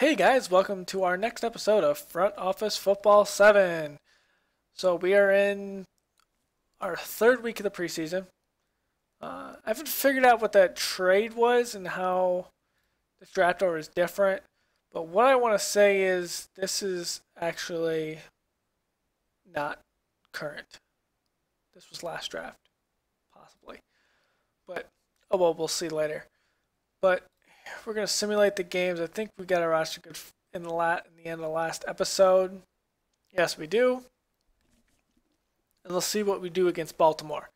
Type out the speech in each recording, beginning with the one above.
Hey guys, welcome to our next episode of Front Office Football 7. So we are in our third week of the preseason. I haven't figured out what that trade was and how this draft order is different. But what I want to say is this is actually not current. This was last draft, possibly. But, oh well, we'll see later. But we're going to simulate the games. I think we got our roster good in the end of the last episode. Yes, we do. And let's see what we do against Baltimore.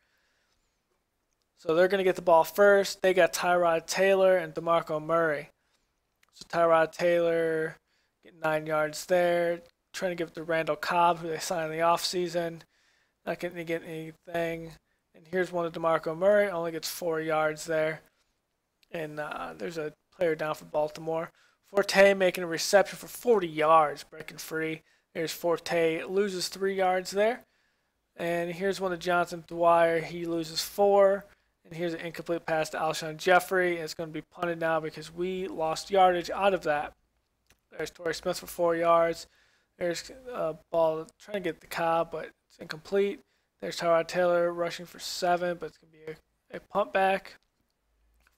So they're going to get the ball first. They got Tyrod Taylor and DeMarco Murray. So Tyrod Taylor getting 9 yards there. Trying to give it to Randall Cobb, who they signed in the offseason. Not getting to get anything. And here's one of DeMarco Murray. Only gets 4 yards there. And there's a player down for Baltimore. Forte making a reception for 40 yards, breaking free. There's Forte, loses 3 yards there. And here's one of Johnson Dwyer. He loses 4. And here's an incomplete pass to Alshon Jeffrey. And it's going to be punted now because we lost yardage out of that. There's Torrey Smith for 4 yards. There's a ball trying to get the Cobb, but it's incomplete. There's Tyrod Taylor rushing for 7, but it's going to be a punt back.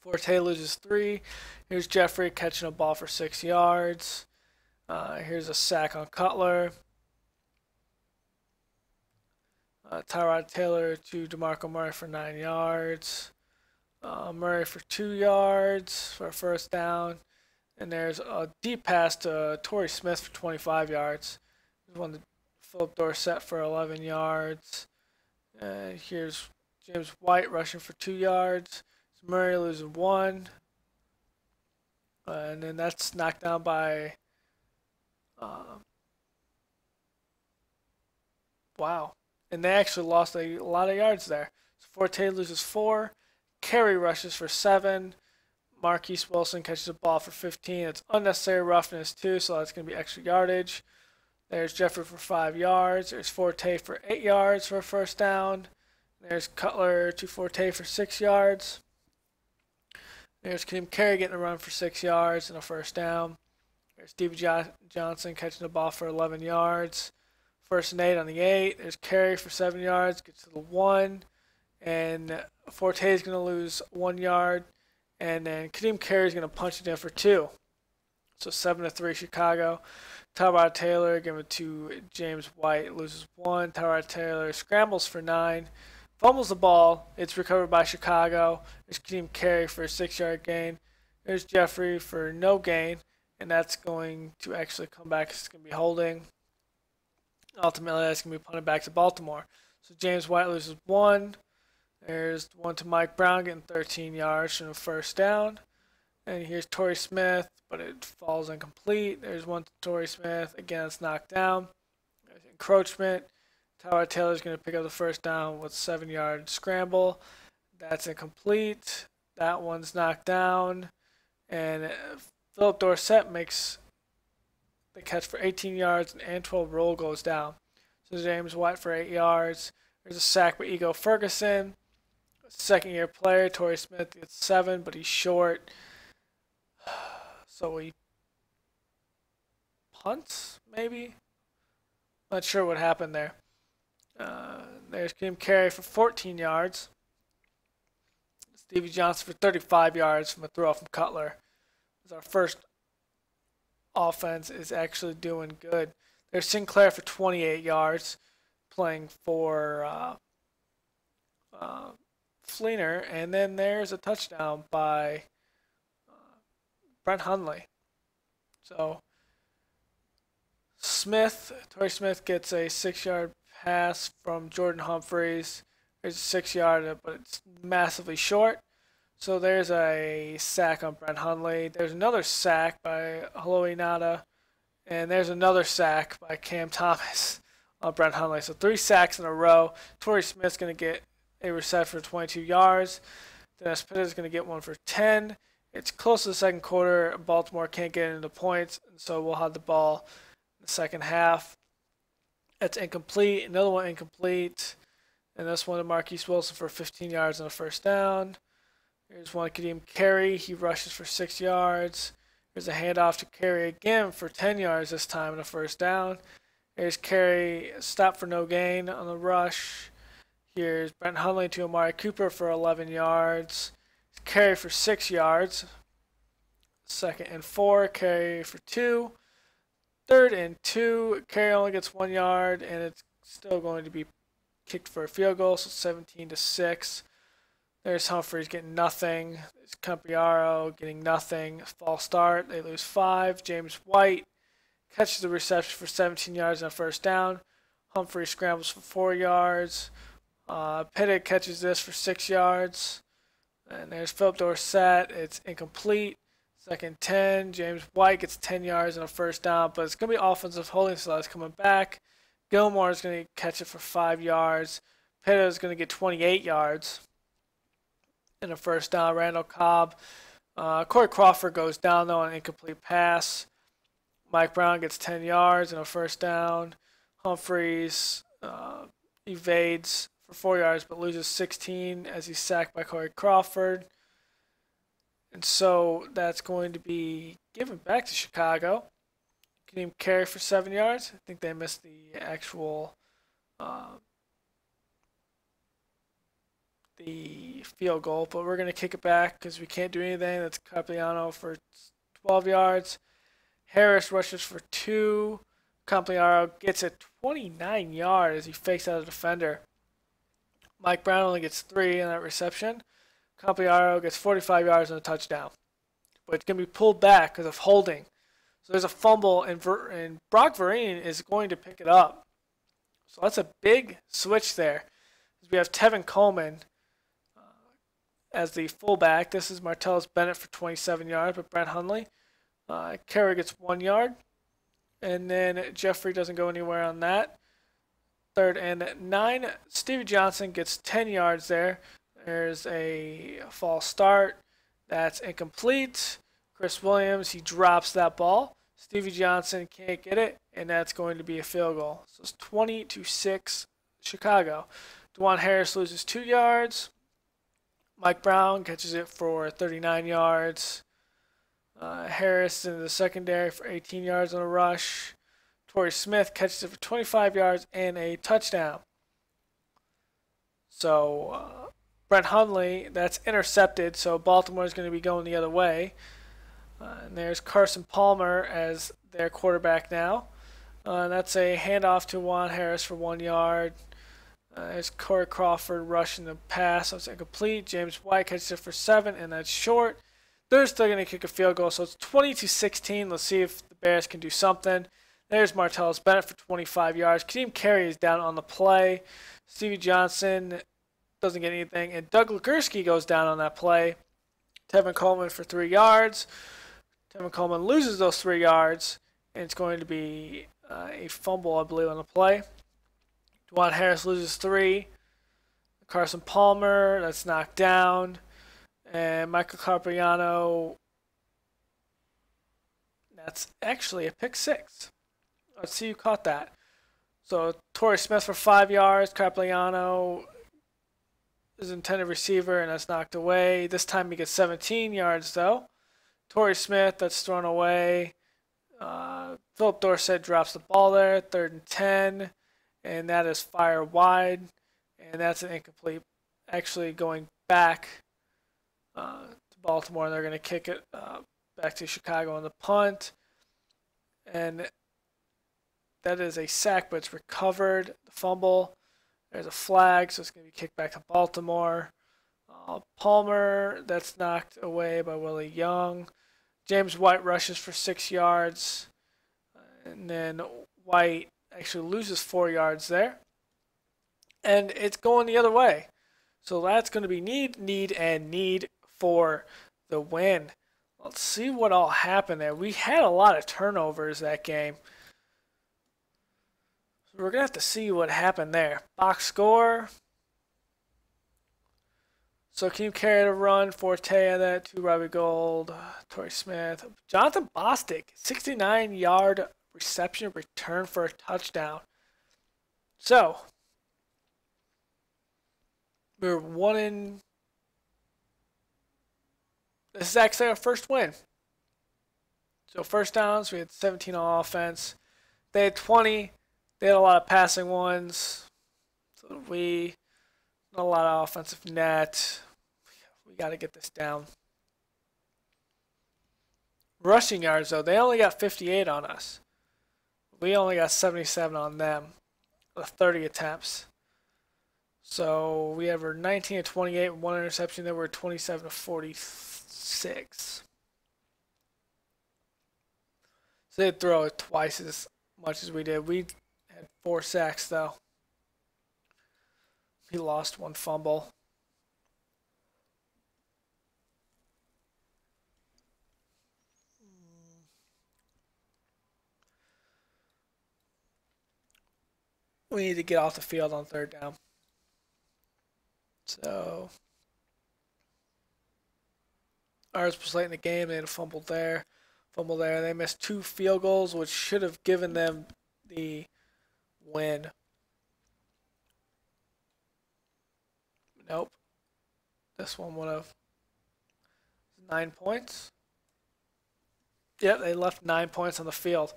Forte loses 3. Here's Jeffrey catching a ball for 6 yards. Here's a sack on Cutler. Tyrod Taylor to DeMarco Murray for 9 yards. Murray for 2 yards for a first down. And there's a deep pass to Torrey Smith for 25 yards. There's one to Philip Dorsett for 11 yards. And here's James White rushing for 2 yards. Murray loses 1. And then that's knocked down by... wow. And they actually lost a lot of yards there. So Forte loses 4. Carey rushes for 7. Marquise Wilson catches the ball for 15. It's unnecessary roughness too, so that's going to be extra yardage. There's Jeffrey for 5 yards. There's Forte for 8 yards for a first down. There's Cutler to Forte for 6 yards. There's Kadeem Carey getting a run for 6 yards and a first down. There's Stevie Johnson catching the ball for 11 yards. First and 8 on the 8. There's Carey for 7 yards, gets to the 1. And Forte is going to lose 1 yard. And then Kadeem Carey is going to punch it in for 2. So 7-3 Chicago. Tyrod Taylor giving it to James White, loses 1. Tyrod Taylor scrambles for 9. Fumbles the ball. It's recovered by Chicago. There's Kadeem Carey for a 6-yard gain. There's Jeffrey for no gain. And that's going to actually come back. It's going to be holding. Ultimately, that's going to be punted back to Baltimore. So James White loses 1. There's one to Mike Brown getting 13 yards from a first down. And here's Torrey Smith, but it falls incomplete. There's one to Torrey Smith. Again, it's knocked down. There's encroachment. Tyrod Taylor's going to pick up the first down with a 7-yard scramble. That's incomplete. That one's knocked down. And Philip Dorsett makes the catch for 18 yards, and Antwell Roll goes down. So James White for 8 yards. There's a sack by Ego Ferguson. Second-year player, Torrey Smith gets 7, but he's short. So he punts, maybe? Not sure what happened there. There's Kadeem Carey for 14 yards. Stevie Johnson for 35 yards from a throw from Cutler. Our first offense is actually doing good. There's Sinclair for 28 yards, playing for Fleener, and then there's a touchdown by Brent Hundley. So Torrey Smith gets a 6-yard pass from Jordan Humphreys. There's a 6-yard, but it's massively short. So there's a sack on Brent Hundley. There's another sack by Haloi Nada. And there's another sack by Cam Thomas on Brent Hundley. So 3 sacks in a row. Torrey Smith's going to get a reception for 22 yards. Dennis Pitta's going to get one for 10. It's close to the second quarter. Baltimore can't get into points, and so we'll have the ball in the second half. That's incomplete. Another one incomplete. And this one to Marquise Wilson for 15 yards and a first down. Here's one Kadeem Carey. He rushes for 6 yards. There's a handoff to Carey again for 10 yards this time in a first down. Here's Carey, stop for no gain on the rush. Here's Brent Hundley to Amari Cooper for 11 yards. Carey for 6 yards. 2nd and 4, Carey for 2. 3rd and 2, Carey only gets 1 yard, and it's still going to be kicked for a field goal, so 17-6. There's Humphreys getting nothing. There's Campiaro getting nothing. False start. They lose 5. James White catches the reception for 17 yards on first down. Humphreys scrambles for 4 yards. Pitted catches this for 6 yards. And there's Philip Dorsett. It's incomplete. 2nd and 10. James White gets 10 yards on a first down, but it's going to be offensive holding, so that's coming back. Gilmore is going to catch it for 5 yards. Pitted is going to get 28 yards in a first down. Randall Cobb. Corey Crawford goes down, though, on an incomplete pass. Mike Brown gets 10 yards in a first down. Humphreys evades for 4 yards, but loses 16 as he's sacked by Corey Crawford. And so that's going to be given back to Chicago. Kadeem Carey for 7 yards. I think they missed the actual the field goal, but we're going to kick it back because we can't do anything. That's Campiano for 12 yards. Harris rushes for 2. Campiano gets a 29 yards as he fakes out a defender. Mike Brown only gets 3 in that reception. Campiaro gets 45 yards and a touchdown. But it's going to be pulled back because of holding. So there's a fumble, and Brock Vereen is going to pick it up. So that's a big switch there. We have Tevin Coleman as the fullback. This is Martellus Bennett for 27 yards, but Brent Hundley. Carey gets 1 yard. And then Jeffrey doesn't go anywhere on that. 3rd and 9. Stevie Johnson gets 10 yards there. There's a false start. That's incomplete. Chris Williams, he drops that ball. Stevie Johnson can't get it, and that's going to be a field goal. So it's 20-6 Chicago. DeJuan Harris loses 2 yards. Mike Brown catches it for 39 yards. Harris in the secondary for 18 yards on a rush. Torrey Smith catches it for 25 yards and a touchdown. So Brent Hundley, that's intercepted, so Baltimore is going to be going the other way. And there's Carson Palmer as their quarterback now. That's a handoff to Juan Harris for 1 yard. There's Corey Crawford rushing the pass. So it's incomplete. James White catches it for 7, and that's short. They're still going to kick a field goal, so it's 20-16. Let's see if the Bears can do something. There's Martellus Bennett for 25 yards. Kadeem Carey is down on the play. Stevie Johnson doesn't get anything, and Doug Ligursky goes down on that play. Tevin Coleman for 3 yards. Tevin Coleman loses those 3 yards, and it's going to be a fumble, I believe, on the play. DeJuan Harris loses 3. Carson Palmer, that's knocked down. And Michael Carpiano, that's actually a pick 6. Let's see who caught that. So Torrey Smith for 5 yards. Carpiano is intended receiver, and that's knocked away. This time he gets 17 yards, though. Torrey Smith, that's thrown away. Philip Dorsett drops the ball there. 3rd and 10. And that is fire wide. And that's an incomplete. Actually going back to Baltimore. They're going to kick it back to Chicago on the punt. And that is a sack, but it's recovered. The fumble. There's a flag, so it's going to be kicked back to Baltimore. Palmer, that's knocked away by Willie Young. James White rushes for 6 yards. And then White actually loses 4 yards there. And it's going the other way. So that's going to be need for the win. Let's see what all happened there. We had a lot of turnovers that game. So we're going to have to see what happened there. Box score. So Kadeem Carey to run, Forte on that, 2 Robbie Gould, Torrey Smith. Jonathan Bostic, 69-yard reception return for a touchdown. So we're 1 in. This is actually our first win. So first downs, we had 17 on offense. They had 20. They had a lot of passing ones. So we not a lot of offensive net. We got to get this down. Rushing yards, though, they only got 58 on us. We only got 77 on them with 30 attempts. So we have 19 to 28 with one interception. Then we're 27 to 46. So they'd throw it twice as much as we did. We had 4 sacks, though. He lost 1 fumble. We need to get off the field on 3rd down. So ours was late in the game. They had a fumble there. They missed 2 field goals, which should have given them the win. Nope. This one would have 9 points. Yep, they left 9 points on the field.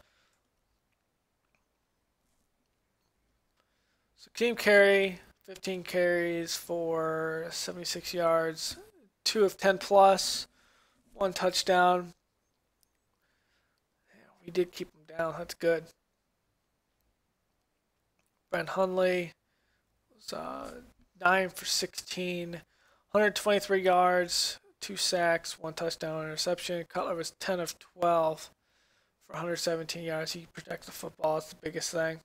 So team carry, 15 carries for 76 yards, 2 of 10 plus, 1 touchdown. Yeah, we did keep them down. That's good. Brent Hundley was 9 for 16, 123 yards, 2 sacks, 1 touchdown, interception. Cutler was 10 of 12 for 117 yards. He protects the football. That's the biggest thing.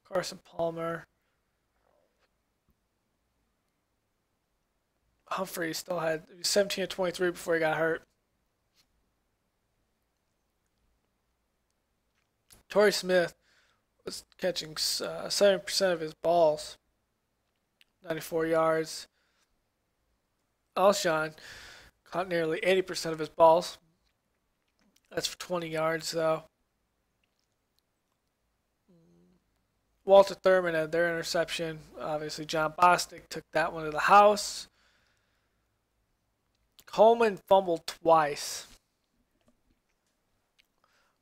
Carson Palmer. Humphrey still had 17 of 23 before he got hurt. Torrey Smith was catching 7% of his balls, 94 yards. Alshon caught nearly 80% of his balls. That's for 20 yards, though. Walter Thurman had their interception. Obviously, John Bostic took that one to the house. Coleman fumbled twice.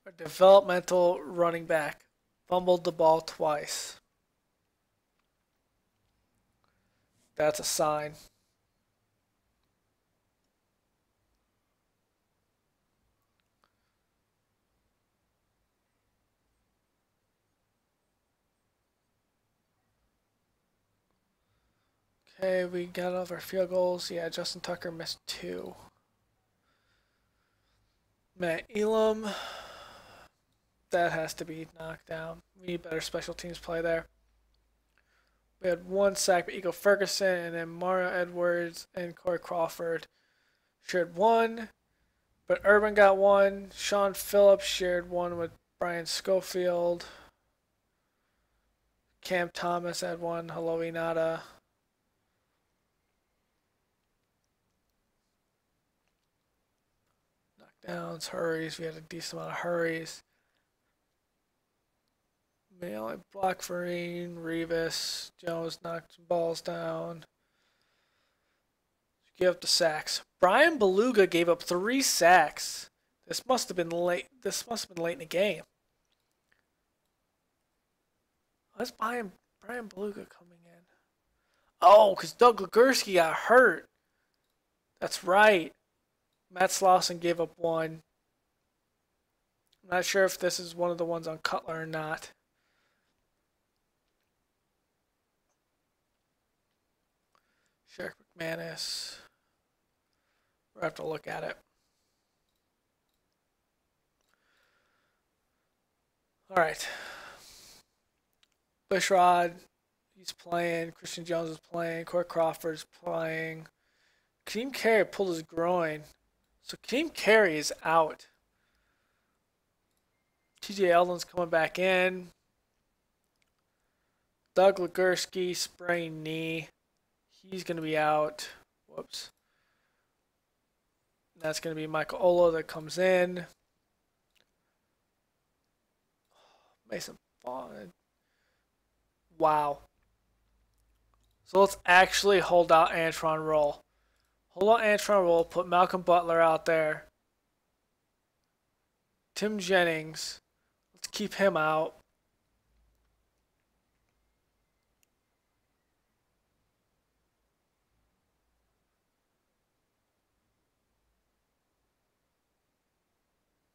A developmental running back fumbled the ball twice. That's a sign. Okay, we got all of our field goals. Yeah, Justin Tucker missed 2. Matt Elam, that has to be knocked down. We need better special teams play there. We had 1 sack by Ego Ferguson, and then Mario Edwards and Corey Crawford shared 1. But Urban got 1. Sean Phillips shared 1 with Brian Schofield. Cam Thomas had 1. Hello, Inada. Knockdowns, hurries. We had a decent amount of hurries. Only Blackfurine, Revis, Jones knocked some balls down. Give up the sacks. Brian Beluga gave up 3 sacks. This must have been late. This must have been late in the game. Why's Brian Beluga coming in? Oh, because Doug Legursky got hurt. That's right. Matt Slauson gave up 1. I'm not sure if this is one of the ones on Cutler or not. Sheriff McManus. We'll have to look at it. All right. Bushrod, he's playing. Christian Jones is playing. Corey Crawford's playing. Kadeem Carey pulled his groin. So Kadeem Carey is out. TJ Eldon's coming back in. Doug Legursky, sprained knee. He's going to be out. Whoops. That's going to be Michael Olo that comes in. Mason Vaughn. Wow. So let's actually hold out Antron Roll. Hold out Antron Roll. Put Malcolm Butler out there. Tim Jennings. Let's keep him out.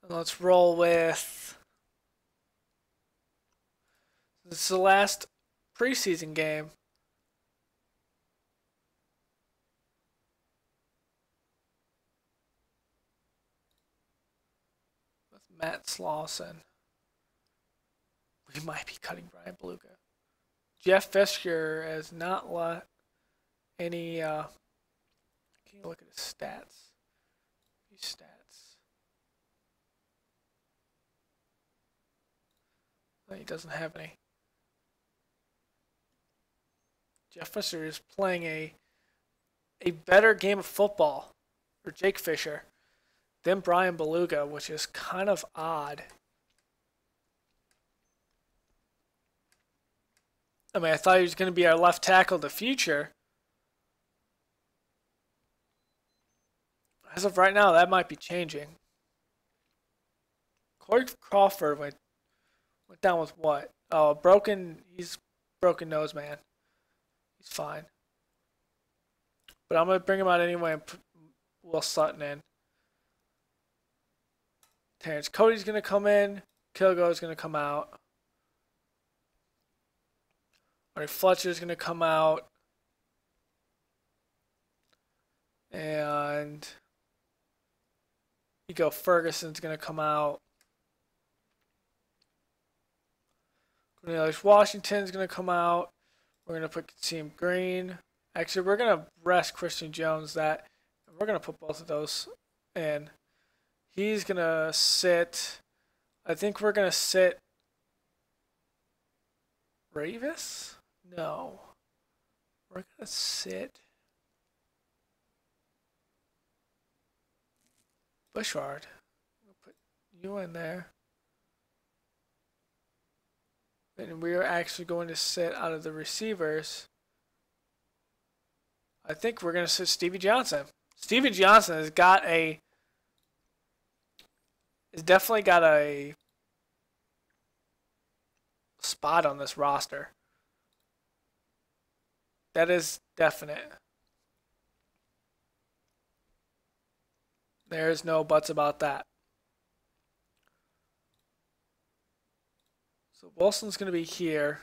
And let's roll with. This is the last preseason game. With Matt Slauson. We might be cutting Brian Beluga. Jeff Fisher has not let any. Can you look at his stats? These stats. No, he doesn't have any. Jeff Fisher is playing a better game of football for Jake Fisher than Brian Beluga, which is kind of odd. I mean, I thought he was going to be our left tackle of the future. As of right now, that might be changing. Corey Crawford went down with what? Oh, he's broken nose, man. He's fine. But I'm going to bring him out anyway and put Will Sutton in. Terrence Cody's going to come in. Kilgo's going to come out. Artie Fletcher's going to come out. And Nico Ferguson's going to come out. Cornelius Washington's going to come out. We're going to put Kasim Green. Actually, we're going to rest Christian Jones. We're going to put both of those in. He's going to sit. I think we're going to sit Ravis? No. We're going to sit Bushard. We'll put you in there. And we are actually going to sit out of the receivers. I think we're going to sit Stevie Johnson. Stevie Johnson has definitely got a spot on this roster. That is definite. There's no buts about that. So Wilson's going to be here.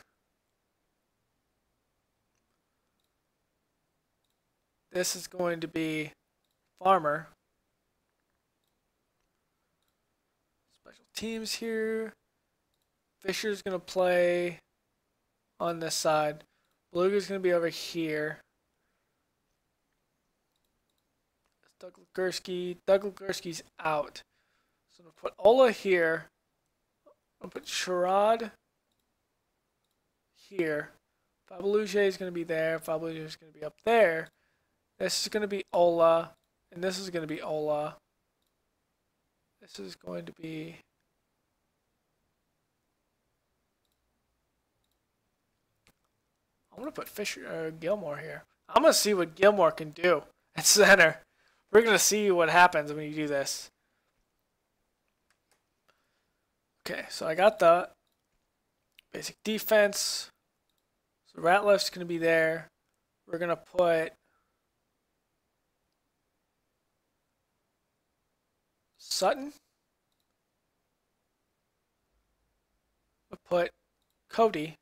This is going to be Farmer. Special teams here. Fisher's going to play on this side. Beluga's going to be over here. Doug Ligursky. Doug Ligursky's out. So I'm going to put Ola here. I'm going to put Sherrod here. Fabeluge is going to be there. Fabeluge is going to be up there. This is going to be Ola. And this is going to be Ola. This is going to be... I'm going to put Gilmore here. I'm going to see what Gilmore can do at center. We're going to see what happens when you do this. Okay, so I got the basic defense. So Ratliff's going to be there. We're going to put Sutton. We'll put Cody.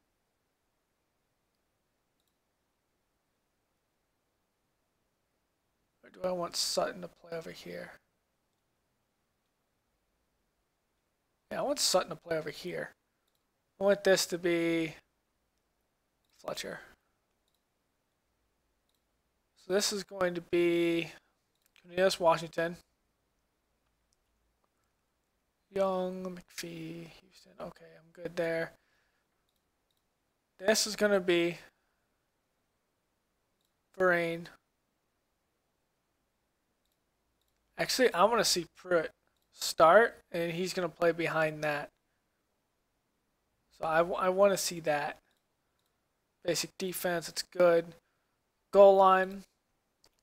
Or do I want Sutton to play over here? Yeah, I want Sutton to play over here. I want this to be Fletcher. So this is going to be Cornelius Washington. Young, McPhee, Houston. Okay, I'm good there. This is going to be Verrain. Actually, I want to see Pruitt start, and he's going to play behind that. So I want to see that. Basic defense, it's good. Goal line.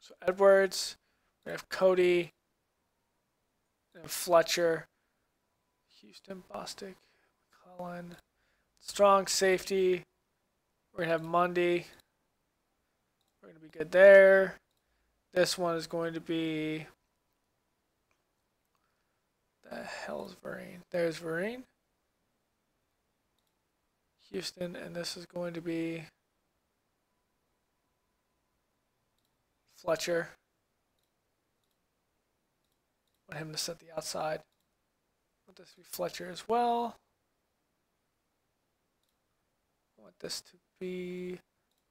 So Edwards, we have Cody, and Fletcher, Houston, Bostic, Cullen. Strong safety. We're going to have Mundy. We're going to be good there. This one is going to be... The hell's Vereen? There's Vereen. Houston, and this is going to be Fletcher. I want him to set the outside. I want this to be Fletcher as well. I want this to be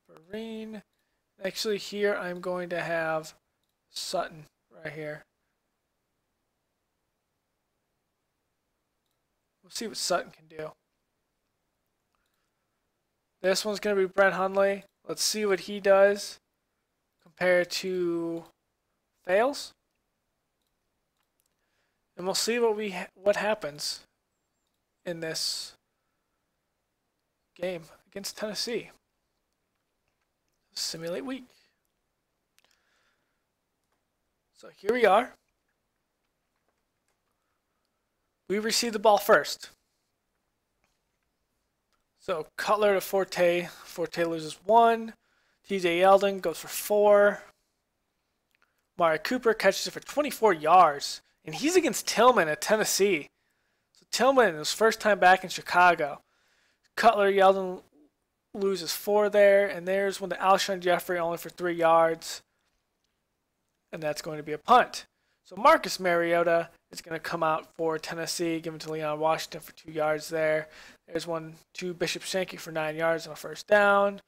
Vereen. Actually, here I'm going to have Sutton right here. We'll see what Sutton can do. This one's going to be Brent Hundley. Let's see what he does compared to Fales. And we'll see what happens in this game against Tennessee. Simulate week. So here we are. We receive the ball first. So Cutler to Forte. Forte loses 1. TJ Yeldon goes for 4. Mari Cooper catches it for 24 yards. And he's against Tillman at Tennessee. So Tillman, his first time back in Chicago. Cutler, Yeldon loses 4 there. And there's one to Alshon Jeffrey only for 3 yards. And that's going to be a punt. So Marcus Mariota is going to come out for Tennessee, give it to Leon Washington for 2 yards there. There's one to Bishop Sankey for 9 yards on a first down.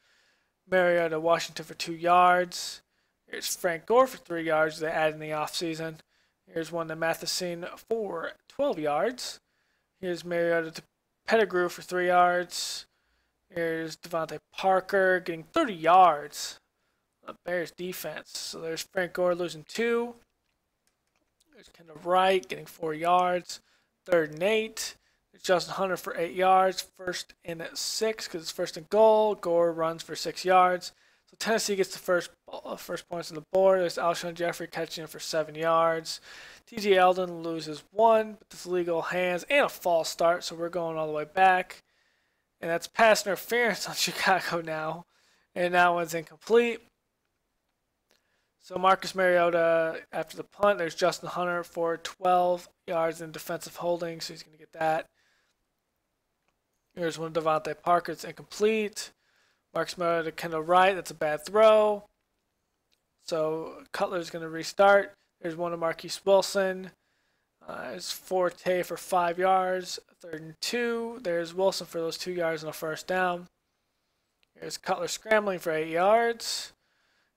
Mariota Washington for 2 yards. Here's Frank Gore for 3 yards they added in the offseason. Here's one to Matheson for 12 yards. Here's Mariota to Pettigrew for 3 yards. Here's Devontae Parker getting 30 yards. Bears defense. So there's Frank Gore losing 2. There's Kendall Wright getting 4 yards. 3rd and 8. There's Justin Hunter for 8 yards. 1st and 6 because it's 1st and goal. Gore runs for 6 yards. So Tennessee gets the first points on the board. There's Alshon Jeffrey catching it for 7 yards. TJ Yeldon loses 1, but it's legal hands and a false start, so we're going all the way back. And that's pass interference on Chicago now. And that one's incomplete. So Marcus Mariota, after the punt, there's Justin Hunter for 12 yards in defensive holding, so he's going to get that. Here's one Devontae Parker, it's incomplete. Marcus Mariota, Kendall Wright, that's a bad throw. So Cutler's going to restart. There's one to Marquise Wilson. There's Forte for 5 yards, 3rd and 2. There's Wilson for those 2 yards on a first down. Here's Cutler scrambling for 8 yards.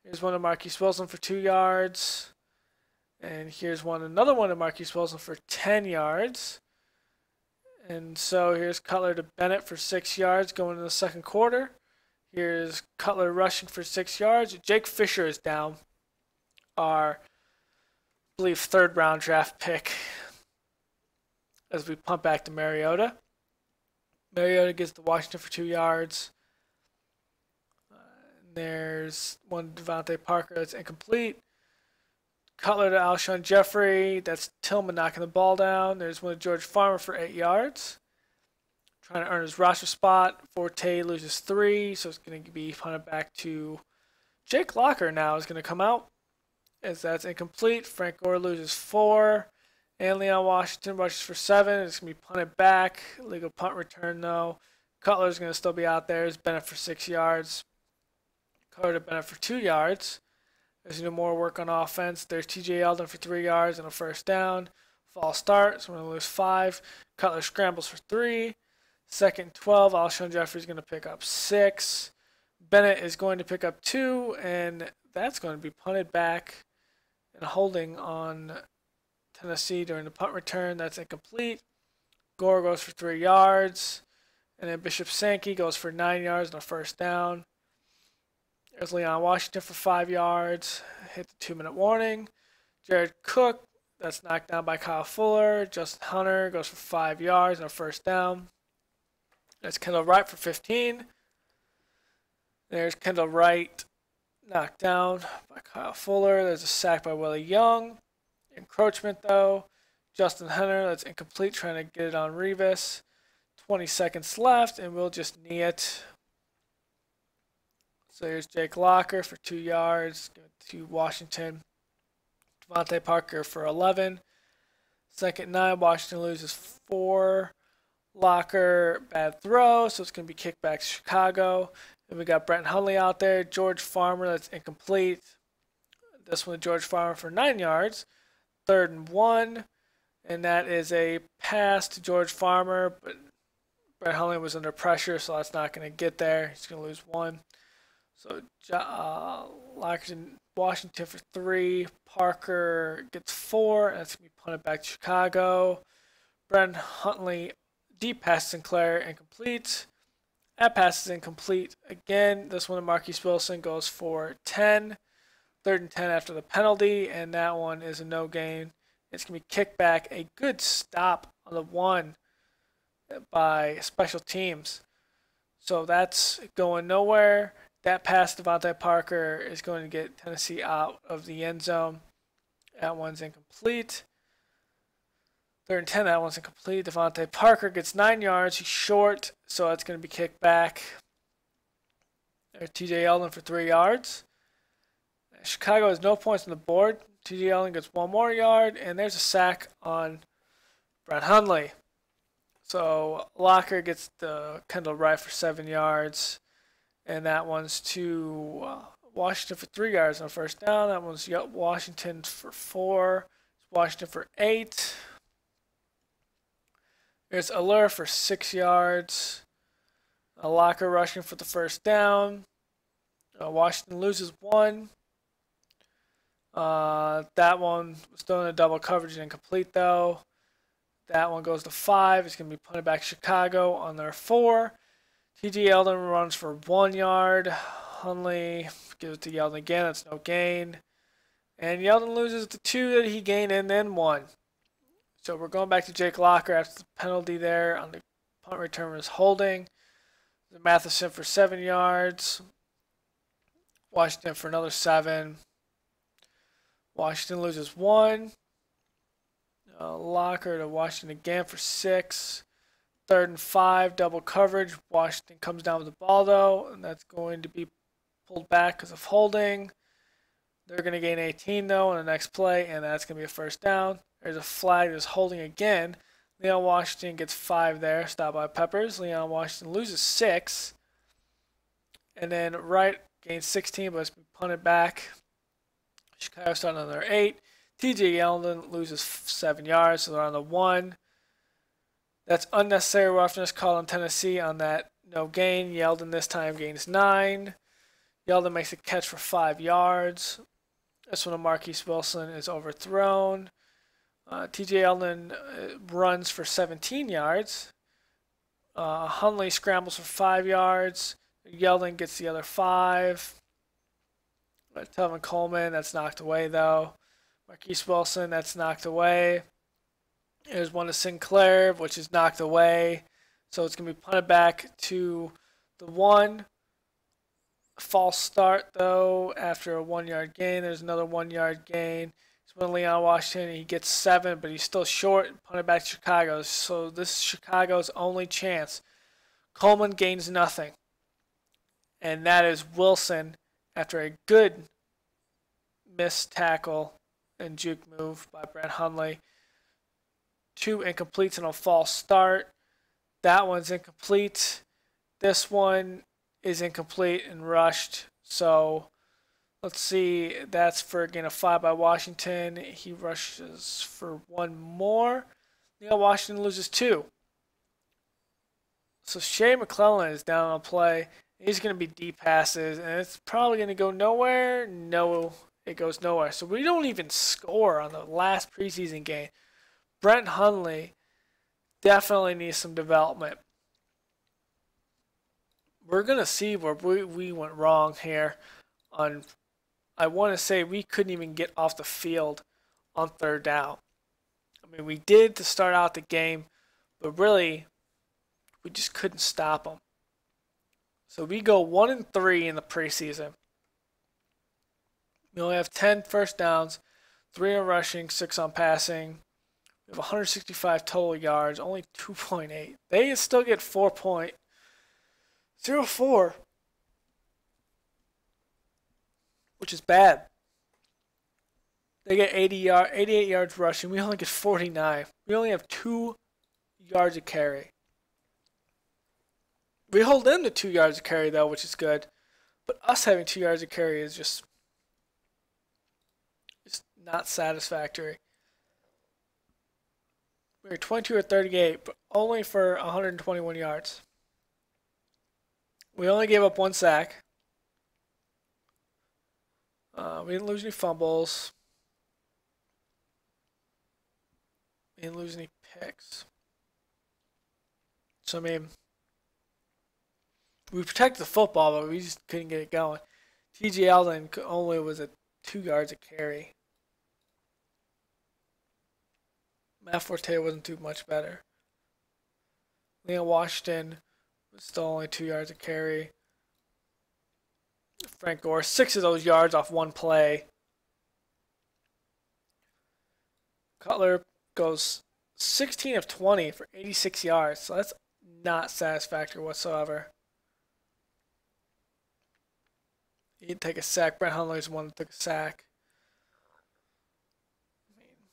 Here's one to Marquise Wilson for 2 yards. And here's another one to Marquise Wilson for 10 yards. And so here's Cutler to Bennett for 6 yards going into the second quarter. Here's Cutler rushing for 6 yards. Jake Fisher is down. Our, I believe, 3rd round draft pick. As we pump back to Mariota. Mariota gets to Washington for 2 yards. There's one Devontae Parker that's incomplete. Cutler to Alshon Jeffrey. That's Tillman knocking the ball down. There's one to George Farmer for 8 yards. Trying to earn his roster spot. Forte loses 3, so it's going to be punted back to Jake Locker now is going to come out. As that's incomplete. Frank Gore loses 4. And Leon Washington rushes for 7. It's going to be punted back. Legal punt return though. Cutler's going to still be out there. There's Bennett for 6 yards. Cutler to Bennett for 2 yards. There's no more work on offense. There's TJ Yeldon for 3 yards and a first down. False start, so we're going to lose 5. Cutler scrambles for 3. 2nd and 12. Alshon Jeffrey's going to pick up 6. Bennett is going to pick up 2, and that's going to be punted back and holding on Tennessee during the punt return. That's incomplete. Gore goes for 3 yards. And then Bishop Sankey goes for 9 yards and a first down. There's Leon Washington for 5 yards. Hit the 2-minute warning. Jared Cook, that's knocked down by Kyle Fuller. Justin Hunter goes for 5 yards and a first down. There's Kendall Wright for 15. There's Kendall Wright knocked down by Kyle Fuller. There's a sack by Willie Young. Encroachment, though. Justin Hunter, that's incomplete, trying to get it on Revis. 20 seconds left, and we'll just knee it. So here's Jake Locker for 2 yards. Give it to Washington. Devontae Parker for 11. Second 9, Washington loses 4. Locker, bad throw, so it's going to be kicked back to Chicago. Then we got Brent Hundley out there. George Farmer, that's incomplete. This one, George Farmer for 9 yards. 3rd and 1. And that is a pass to George Farmer, but Brent Hundley was under pressure, so that's not going to get there. He's going to lose 1. So Locker's in Washington for 3. Parker gets 4, and that's going to be punted back to Chicago. Brent Hundley, deep pass to Sinclair, incomplete. That pass is incomplete again. This one, Marquise Wilson goes for 10. 3rd and 10 after the penalty, and that one is a no gain. It's going to be kicked back. A good stop on the 1 by special teams. So that's going nowhere. That pass to Devontae Parker is going to get Tennessee out of the end zone. That one's incomplete. 3rd and 10, that one's incomplete. Devontae Parker gets 9 yards. He's short, so that's going to be kicked back. There's TJ Yeldon for 3 yards. Chicago has no points on the board. TJ Yeldon gets 1 more yard, and there's a sack on Brent Hundley. So Locker gets the Kendall Wright for 7 yards, and that one's to Washington for 3 yards on 1st down. That one's Washington for 4. Washington for 8. There's Allure for 6 yards. Locker rushing for the 1st down. Washington loses 1. That one was thrown in double coverage and incomplete though. That one goes to 5. It's going to be punted back to Chicago on their 4. TJ Yeldon runs for 1 yard. Hundley gives it to Yeldon again. That's no gain. And Yeldon loses the 2 that he gained and then 1. So we're going back to Jake Locker after the penalty there on the punt return was holding. Matheson for 7 yards. Washington for another 7. Washington loses 1. Locker to Washington again for 6. 3rd and 5, double coverage. Washington comes down with the ball though, and that's going to be pulled back because of holding. They're going to gain 18 though in the next play, and that's going to be a 1st down. There's a flag that's holding again. Leon Washington gets 5 there, stopped by Peppers. Leon Washington loses 6. And then Wright gains 16, but it's been punted back. Chicago starting on their 8. TJ Yeldon loses 7 yards, so they're on the 1. That's unnecessary roughness called on Tennessee on that no gain. Yeldon this time gains 9. Yeldon makes a catch for 5 yards. This one of Marquise Wilson is overthrown. TJ Yeldon runs for 17 yards. Hundley scrambles for 5 yards. Yeldon gets the other 5. Telvin Coleman, that's knocked away though. Marquise Wilson, that's knocked away. There's one to Sinclair, which is knocked away. So it's going to be punted back to the 1. False start though after a 1 yard gain. There's another 1 yard gain. It's one Leon Washington. He gets 7, but he's still short. Punted back to Chicago. So this is Chicago's only chance. Coleman gains nothing. And that is Wilson after a good missed tackle and juke move by Brent Hundley. 2 incompletes and a false start. That one's incomplete. This one is incomplete and rushed. So let's see. That's for again a 5 by Washington. He rushes for 1 more. Washington loses 2. So Shea McClellan is down on play. He's going to be deep passes, and it's probably going to go nowhere. No, it goes nowhere. So we don't even score on the last preseason game. Brent Hundley definitely needs some development. We're going to see where we went wrong here. I want to say we couldn't even get off the field on 3rd down. I mean, we did to start out the game, but really, we just couldn't stop them. So we go 1-3 in the preseason. We only have 10 first downs, 3 on rushing, 6 on passing. We We have 165 total yards, only 2.8. They still get 4.04, which is bad. They get 88 yards rushing. We only get 49. We only have 2 yards a carry. We hold them to 2 yards a carry, though, which is good. But us having 2 yards a carry is just not satisfactory. We were 22 or 38, but only for 121 yards. We only gave up 1 sack. We didn't lose any fumbles. We didn't lose any picks. So, I mean, we protected the football, but we just couldn't get it going. T.J. Alden only was at 2 yards a carry. Matt Forte wasn't too much better. Leon Washington was still only 2 yards a carry. Frank Gore, 6 of those yards off 1 play. Cutler goes 16 of 20 for 86 yards, so that's not satisfactory whatsoever. He didn't take a sack. Brent Hundley's the one that took a sack.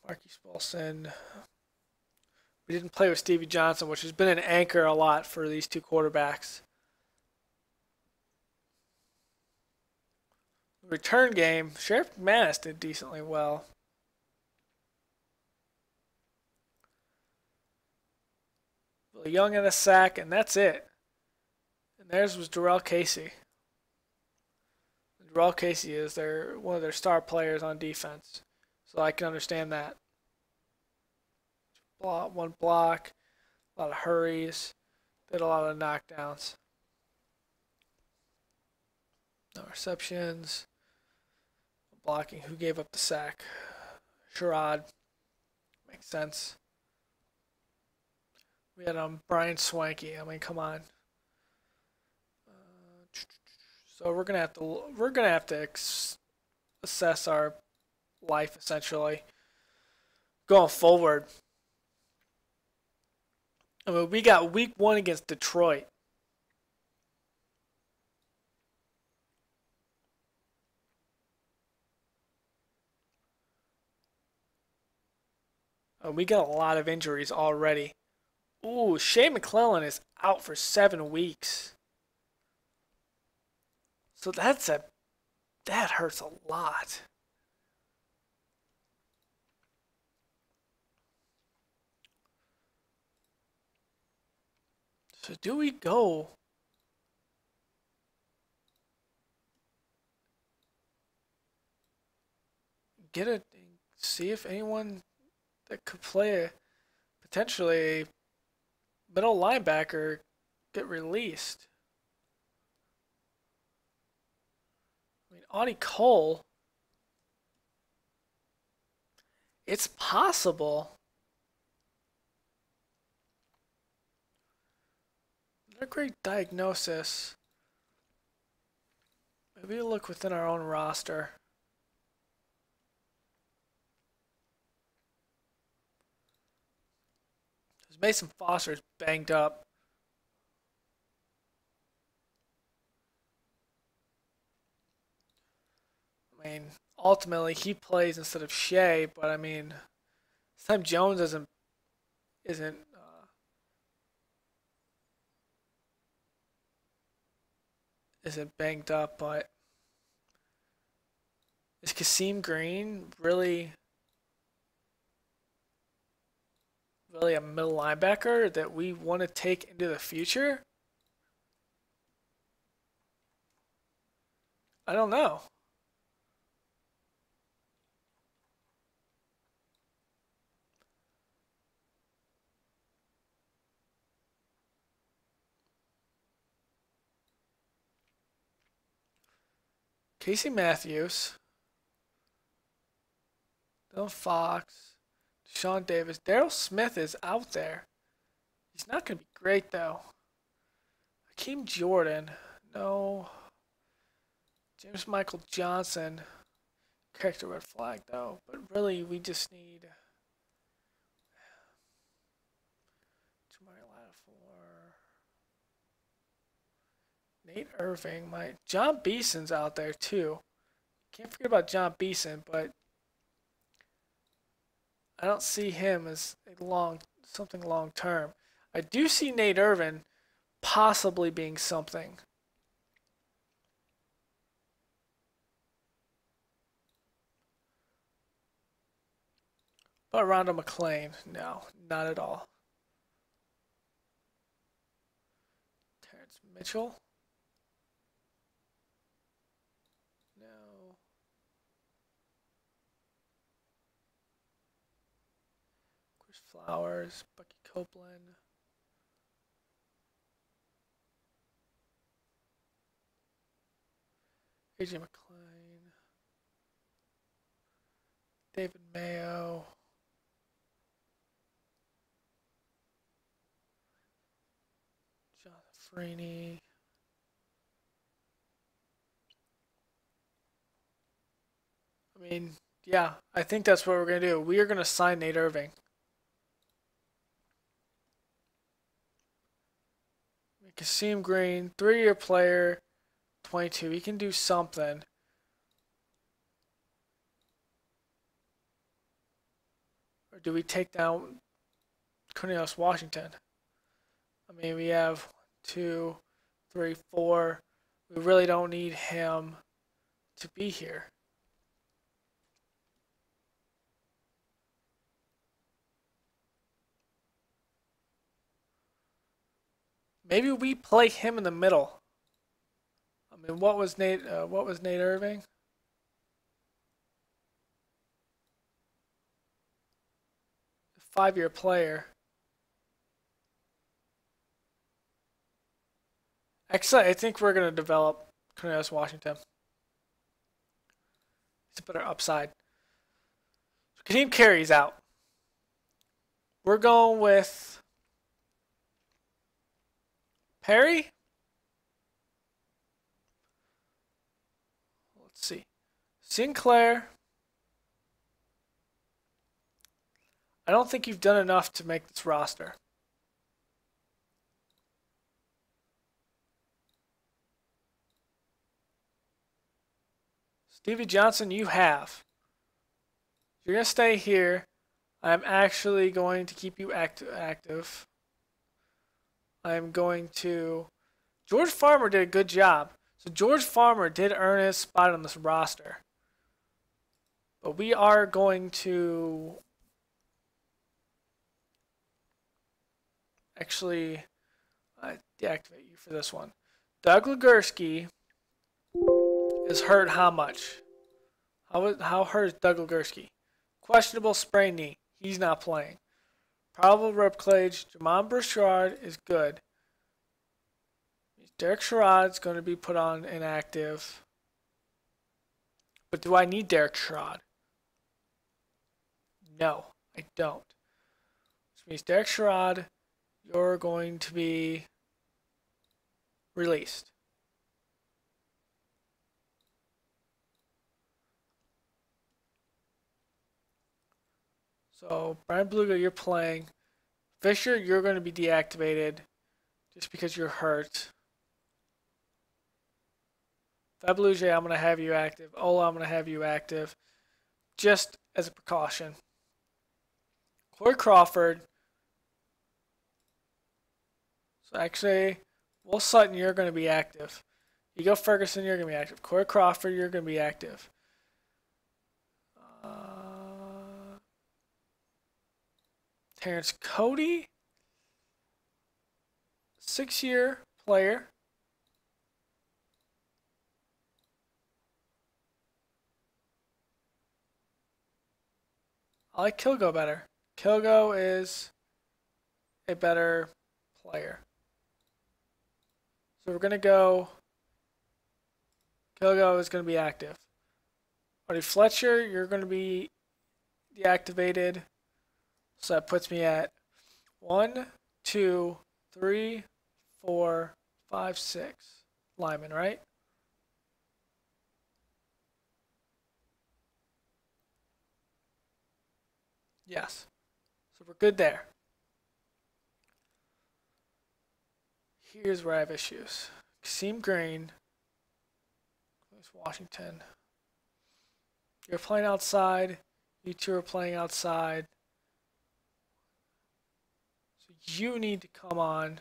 Marquise Wilson. We didn't play with Stevie Johnson, which has been an anchor a lot for these 2 quarterbacks. The return game, Sheriff McManus did decently well. Billy Young had a sack, and that's it. And theirs was Darrell Casey. Darrell Casey is one of their star players on defense, so I can understand that. 1 block, a lot of hurries, did a lot of knockdowns. No receptions. Blocking. Who gave up the sack? Sherrod. Makes sense. We had Brian Swanky. I mean, come on. So we're gonna have to assess our life essentially going forward. I mean, we got week 1 against Detroit. We got a lot of injuries already. Ooh, Shea McClellan is out for 7 weeks. So that hurts a lot. So do we go see if anyone that could play potentially a middle linebacker get released? I mean, Audie Cole, it's possible. Not a great diagnosis. Maybe look within our own roster. Mason Foster's banged up. I mean, ultimately he plays instead of Shea, but I mean, this time Jones isn't banged up, but is Kasim Green really a middle linebacker that we want to take into the future? I don't know. Casey Matthews, Dylan Fox, Deshaun Davis. Darryl Smith is out there. He's not going to be great, though. Hakeem Jordan. No. James Michael Johnson. Character red flag, though. But really, we just need... for Nate Irving. John Beeson's out there too. Can't forget about John Beeson, but I don't see him as something long term. I do see Nate Irving possibly being something. But Rondo McClain, no, not at all. Terrence Mitchell, no. Chris Flowers, Bucky Copeland. AJ McClain, David Mayo, Jonathan Freeney. I mean, yeah, I think that's what we're going to do. We are going to sign Nate Irving. Kasim Green, 3-year player, 22. He can do something. Or do we take down Cornelius Washington? I mean, we have 2, 3, 4. We really don't need him to be here. Maybe we play him in the middle. I mean, what was Nate Irving? A 5-year player. Actually, I think we're going to develop Cornelius Washington. He's a better upside. Kadeem Carey's out. We're going with Perry? Let's see. Sinclair. I don't think you've done enough to make this roster. Stevie Johnson, you have. You're going to stay here. I'm actually going to keep you active. I'm going to... George Farmer did a good job. So George Farmer did earn his spot on this roster. But we are going to... actually deactivate you for this one. Doug Legursky is hurt how much? How hurt is Doug Legursky? Questionable sprain knee. He's not playing. Probable rib cage. Jamon Burchard is good. Derek Sherrod's going to be put on inactive. But do I need Derek Sherrod? No, I don't. Which means Derek Sherrod, you're going to be released. So, Brian Beluga, you're playing. Fisher, you're going to be deactivated just because you're hurt. Fabeluge, I'm going to have you active. Ola, I'm going to have you active just as a precaution. Corey Crawford. So actually, Will Sutton, you're going to be active. Ego Ferguson, you're going to be active. Corey Crawford, you're going to be active. Terrence Cody, 6-year player. I like Kilgo better. Kilgo is a better player. So we're going to go, Kilgo is going to be active. Buddy Fletcher, you're going to be deactivated. So that puts me at 1, 2, 3, 4, 5, 6 linemen, right? Yes. So we're good there. Here's where I have issues. Kasim Green. There's Washington. You're playing outside. You two are playing outside. So you need to come on.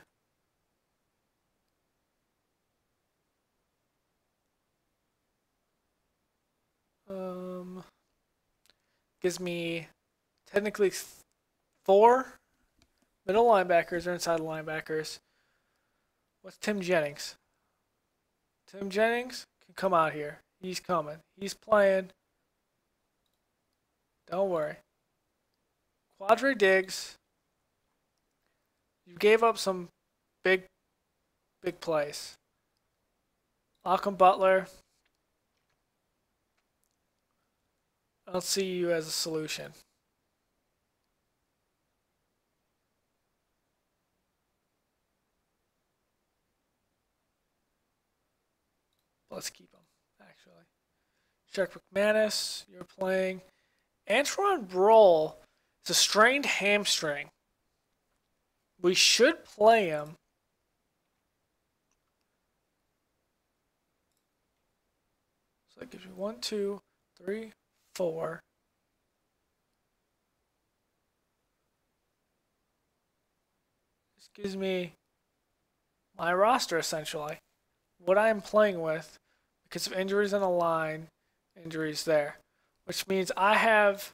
Gives me technically 4 middle linebackers or inside linebackers. What's Tim Jennings? Tim Jennings can come out here. He's coming. He's playing. Don't worry. Quadre Diggs. You gave up some big plays. Malcolm Butler. I don't see you as a solution. Let's keep him, actually. Shark McManus, you're playing. Antron Broll is a strained hamstring. We should play him. So that gives you 1, 2, 3, 4. This gives me my roster, essentially. What I'm playing with because of injuries on the line, injuries there. Which means I have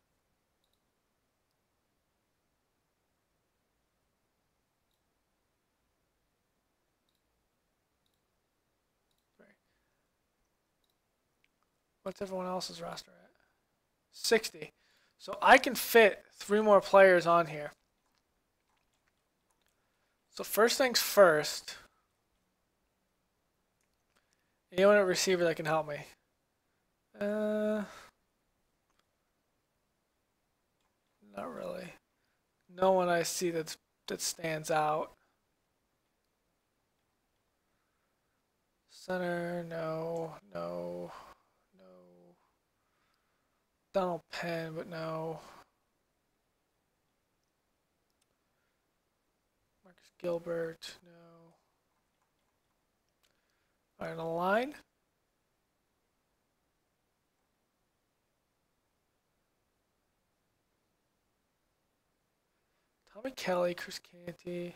what's everyone else's roster at? 60. So I can fit 3 more players on here. So first things first. Anyone at receiver that can help me? Not really. No one I see that stands out. Center, no. Donald Penn, but no. Marcus Gilbert, no. All right, on the line. Tommy Kelly, Chris Canty.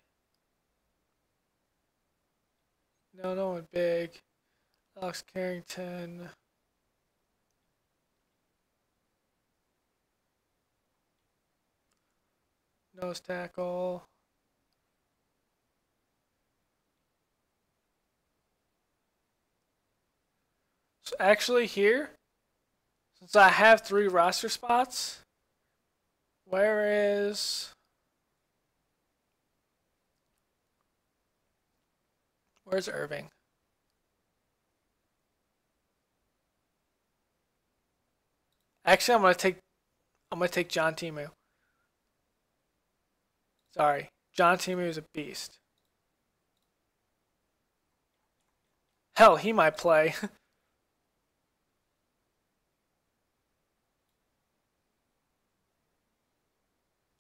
No one big. Alex Carrington. Nose tackle. So actually here, since I have 3 roster spots, where's Irving? Actually, I'm gonna take John Timu. Sorry, John Timu is a beast. Hell, he might play.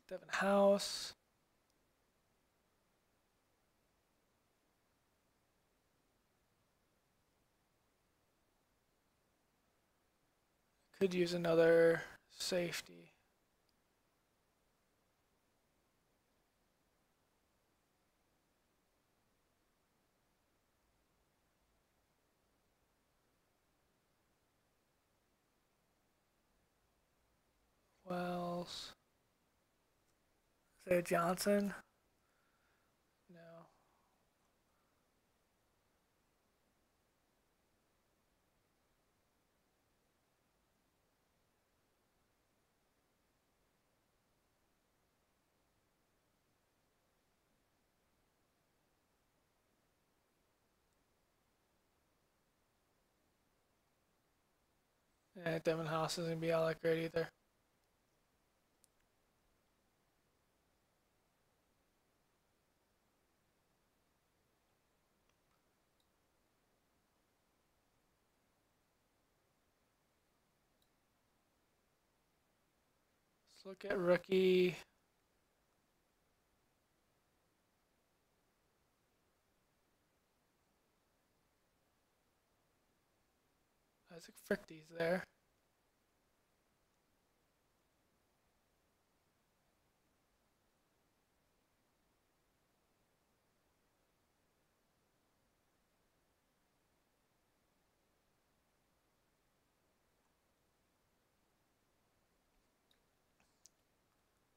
Devin House. Could use another safety. Wells. Isaiah Johnson. No. Yeah, Devin House isn't gonna be all that great either. Let's look at rookie. Isaac Fricty's there.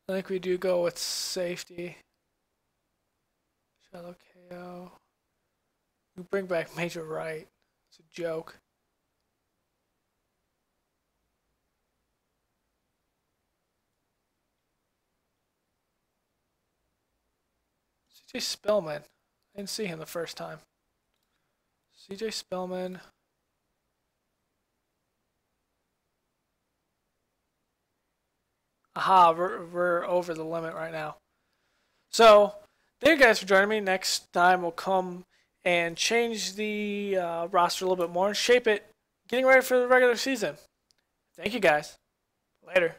I think we do go with safety. Shallow KO. We bring back Major Right. It's a joke. CJ Spellman. I didn't see him the first time. CJ Spellman. Aha, we're over the limit right now. So, thank you guys for joining me. Next time we'll come and change the roster a little bit more and shape it, getting ready for the regular season. Thank you guys. Later.